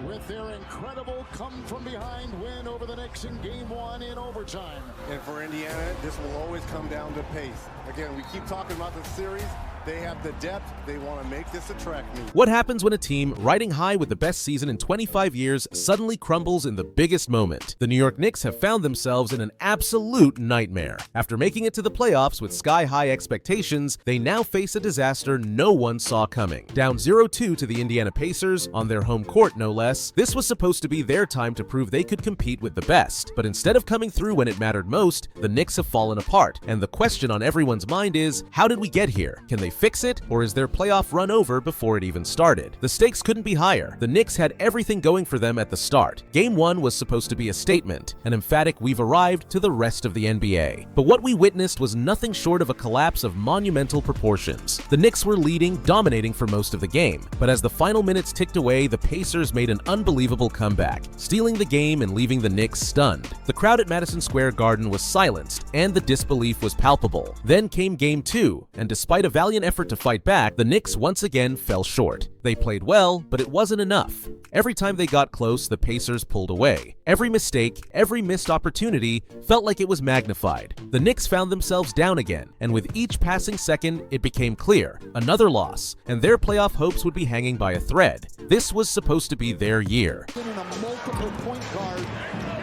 with their incredible come-from-behind win over the Knicks in Game 1 in overtime. And for Indiana, this will always come down to pace. Again, we keep talking about the series. They have the depth. They want to make this a track meet. What happens when a team riding high with the best season in 25 years suddenly crumbles in the biggest moment? The New York Knicks have found themselves in an absolute nightmare. After making it to the playoffs with sky-high expectations, they now face a disaster no one saw coming. Down 0-2 to the Indiana Pacers, on their home court no less, this was supposed to be their time to prove they could compete with the best. But instead of coming through when it mattered most, the Knicks have fallen apart. And the question on everyone's mind is, how did we get here? Can they fix it, or is their playoff run over before it even started? The stakes couldn't be higher. The Knicks had everything going for them at the start. Game 1 was supposed to be a statement, an emphatic "we've arrived" to the rest of the NBA. But what we witnessed was nothing short of a collapse of monumental proportions. The Knicks were leading, dominating for most of the game, but as the final minutes ticked away, the Pacers made an unbelievable comeback, stealing the game and leaving the Knicks stunned. The crowd at Madison Square Garden was silenced, and the disbelief was palpable. Then came Game 2, and despite a valiant effort to fight back, the Knicks once again fell short. They played well, but it wasn't enough. Every time they got close, the Pacers pulled away. Every mistake, every missed opportunity felt like it was magnified. The Knicks found themselves down again, and with each passing second, it became clear. Another loss, and their playoff hopes would be hanging by a thread. This was supposed to be their year. In a multiple point guard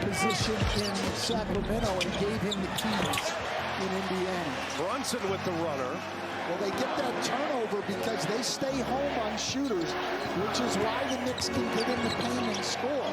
position in Sacramento and gave him the keys in Indiana. Brunson with the runner. Well, they get that turnover because they stay home on shooters, which is why the Knicks can get in the paint and score.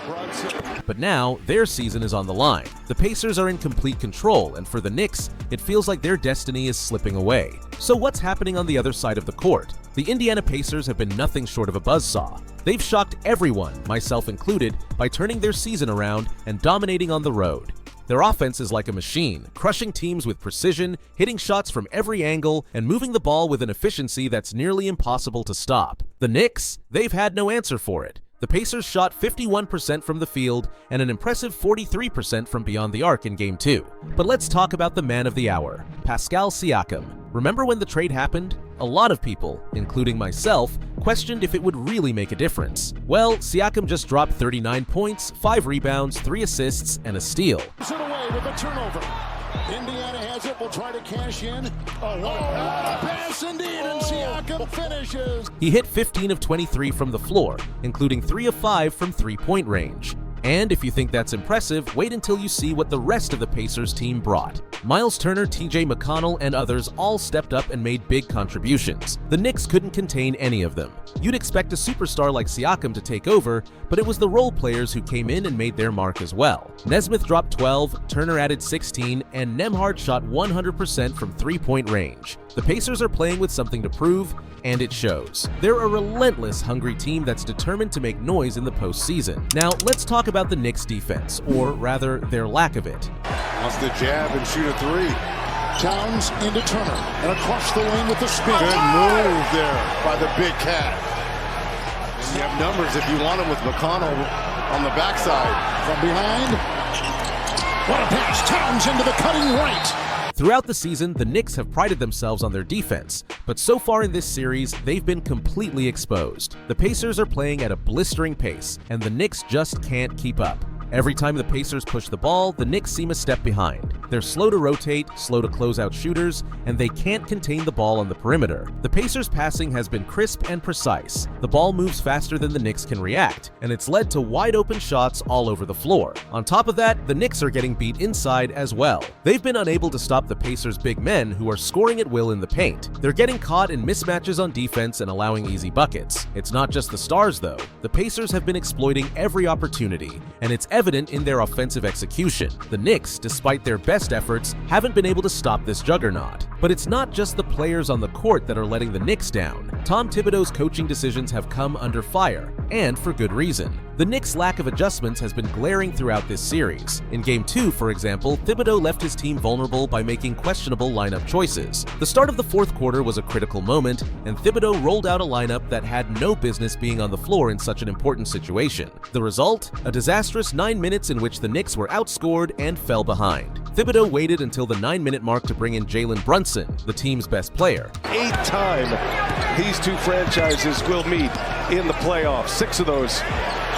Brunson. But now, their season is on the line. The Pacers are in complete control, and for the Knicks, it feels like their destiny is slipping away. So what's happening on the other side of the court? The Indiana Pacers have been nothing short of a buzzsaw. They've shocked everyone, myself included, by turning their season around and dominating on the road. Their offense is like a machine, crushing teams with precision, hitting shots from every angle, and moving the ball with an efficiency that's nearly impossible to stop. The Knicks? They've had no answer for it. The Pacers shot 51% from the field and an impressive 43% from beyond the arc in Game 2. But let's talk about the man of the hour, Pascal Siakam. Remember when the trade happened? A lot of people, including myself, questioned if it would really make a difference. Well, Siakam just dropped 39 points, 5 rebounds, 3 assists, and a steal. It away with a turnover. Indiana has it, will try to cash in. Oh, what a pass indeed, and Siakam finishes. He hit 15 of 23 from the floor, including 3 of 5 from three-point range. And if you think that's impressive, wait until you see what the rest of the Pacers team brought. Miles Turner, TJ McConnell, and others all stepped up and made big contributions. The Knicks couldn't contain any of them. You'd expect a superstar like Siakam to take over, but it was the role players who came in and made their mark as well. Nesmith dropped 12, Turner added 16, and Nembhard shot 100% from three-point range. The Pacers are playing with something to prove, and it shows. They're a relentless, hungry team that's determined to make noise in the postseason. Now, let's talk about the Knicks' defense, or rather, their lack of it. Wants to jab and shoot a three. Towns into Turner, and across the lane with the spin. Good move there by the big cat. And you have numbers if you want him with McConnell on the backside. From behind. What a pass. Towns into the cutting right. Throughout the season, the Knicks have prided themselves on their defense, but so far in this series, they've been completely exposed. The Pacers are playing at a blistering pace, and the Knicks just can't keep up. Every time the Pacers push the ball, the Knicks seem a step behind. They're slow to rotate, slow to close out shooters, and they can't contain the ball on the perimeter. The Pacers' passing has been crisp and precise. The ball moves faster than the Knicks can react, and it's led to wide-open shots all over the floor. On top of that, the Knicks are getting beat inside as well. They've been unable to stop the Pacers' big men who are scoring at will in the paint. They're getting caught in mismatches on defense and allowing easy buckets. It's not just the stars, though. The Pacers have been exploiting every opportunity, and it's evident in their offensive execution. The Knicks, despite their best efforts, haven't been able to stop this juggernaut. But it's not just the players on the court that are letting the Knicks down. Tom Thibodeau's coaching decisions have come under fire, and for good reason. The Knicks' lack of adjustments has been glaring throughout this series. In Game 2, for example, Thibodeau left his team vulnerable by making questionable lineup choices. The start of the fourth quarter was a critical moment, and Thibodeau rolled out a lineup that had no business being on the floor in such an important situation. The result? A disastrous 9 minutes in which the Knicks were outscored and fell behind. Thibodeau waited until the 9-minute mark to bring in Jalen Brunson, the team's best player. 8th time these two franchises will meet in the playoffs. 6 of those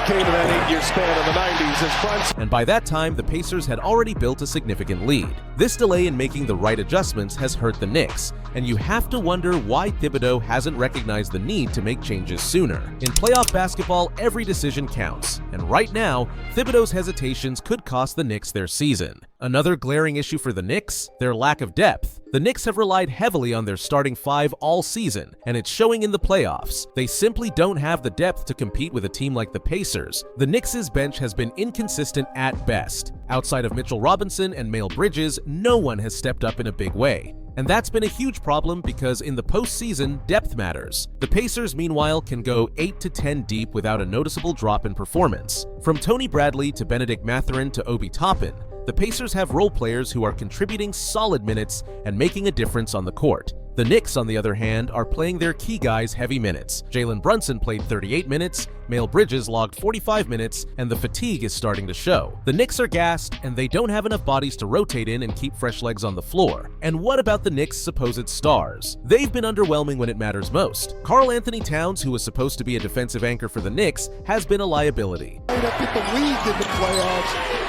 came in that 8-year span in the 90s as Brunson. And by that time, the Pacers had already built a significant lead. This delay in making the right adjustments has hurt the Knicks, and you have to wonder why Thibodeau hasn't recognized the need to make changes sooner. In playoff basketball, every decision counts, and right now, Thibodeau's hesitations could cost the Knicks their season. Another glaring issue for the Knicks? Their lack of depth. The Knicks have relied heavily on their starting five all season, and it's showing in the playoffs. They simply don't have the depth to compete with a team like the Pacers. The Knicks' bench has been inconsistent at best. Outside of Mitchell Robinson and Miles Bridges, no one has stepped up in a big way. And that's been a huge problem because in the postseason, depth matters. The Pacers, meanwhile, can go 8 to 10 deep without a noticeable drop in performance. From Tony Bradley to Benedict Mathurin to Obi Toppin, the Pacers have role players who are contributing solid minutes and making a difference on the court. The Knicks, on the other hand, are playing their key guys heavy minutes. Jalen Brunson played 38 minutes, Miles Bridges logged 45 minutes, and the fatigue is starting to show. The Knicks are gassed, and they don't have enough bodies to rotate in and keep fresh legs on the floor. And what about the Knicks' supposed stars? They've been underwhelming when it matters most. Karl Anthony Towns, who was supposed to be a defensive anchor for the Knicks, has been a liability. Right up at the lead in the playoffs.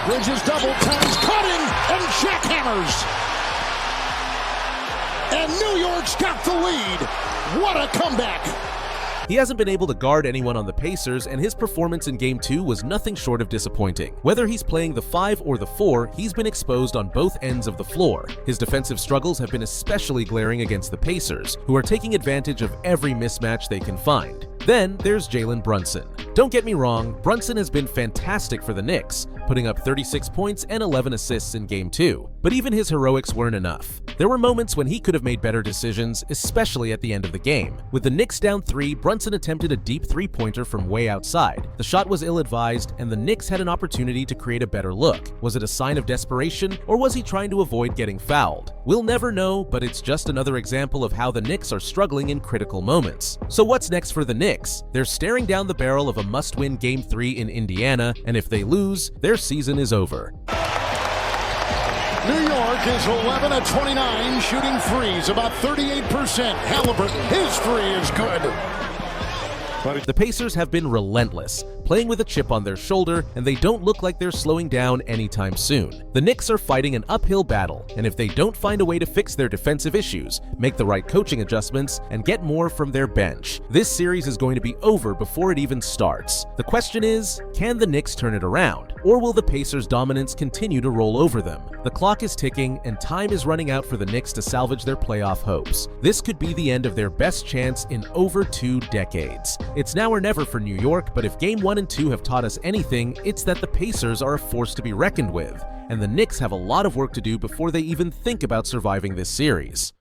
Bridges double times, cutting, and jackhammers. And New York's got the lead. What a comeback. He hasn't been able to guard anyone on the Pacers, and his performance in Game 2 was nothing short of disappointing. Whether he's playing the 5 or the 4, he's been exposed on both ends of the floor. His defensive struggles have been especially glaring against the Pacers, who are taking advantage of every mismatch they can find. Then there's Jalen Brunson. Don't get me wrong, Brunson has been fantastic for the Knicks, putting up 36 points and 11 assists in Game 2. But even his heroics weren't enough. There were moments when he could have made better decisions, especially at the end of the game. With the Knicks down 3, Brunson attempted a deep three-pointer from way outside. The shot was ill-advised, and the Knicks had an opportunity to create a better look. Was it a sign of desperation, or was he trying to avoid getting fouled? We'll never know, but it's just another example of how the Knicks are struggling in critical moments. So what's next for the Knicks? They're staring down the barrel of a must-win Game 3 in Indiana, and if they lose, their season is over. New York is 11 of 29, shooting threes, about 38%. Halliburton, his three is good. The Pacers have been relentless, playing with a chip on their shoulder, and they don't look like they're slowing down anytime soon. The Knicks are fighting an uphill battle, and if they don't find a way to fix their defensive issues, make the right coaching adjustments, and get more from their bench, this series is going to be over before it even starts. The question is, can the Knicks turn it around, or will the Pacers' dominance continue to roll over them? The clock is ticking, and time is running out for the Knicks to salvage their playoff hopes. This could be the end of their best chance in over 2 decades. It's now or never for New York, but if Game 1 and 2 have taught us anything, it's that the Pacers are a force to be reckoned with, and the Knicks have a lot of work to do before they even think about surviving this series.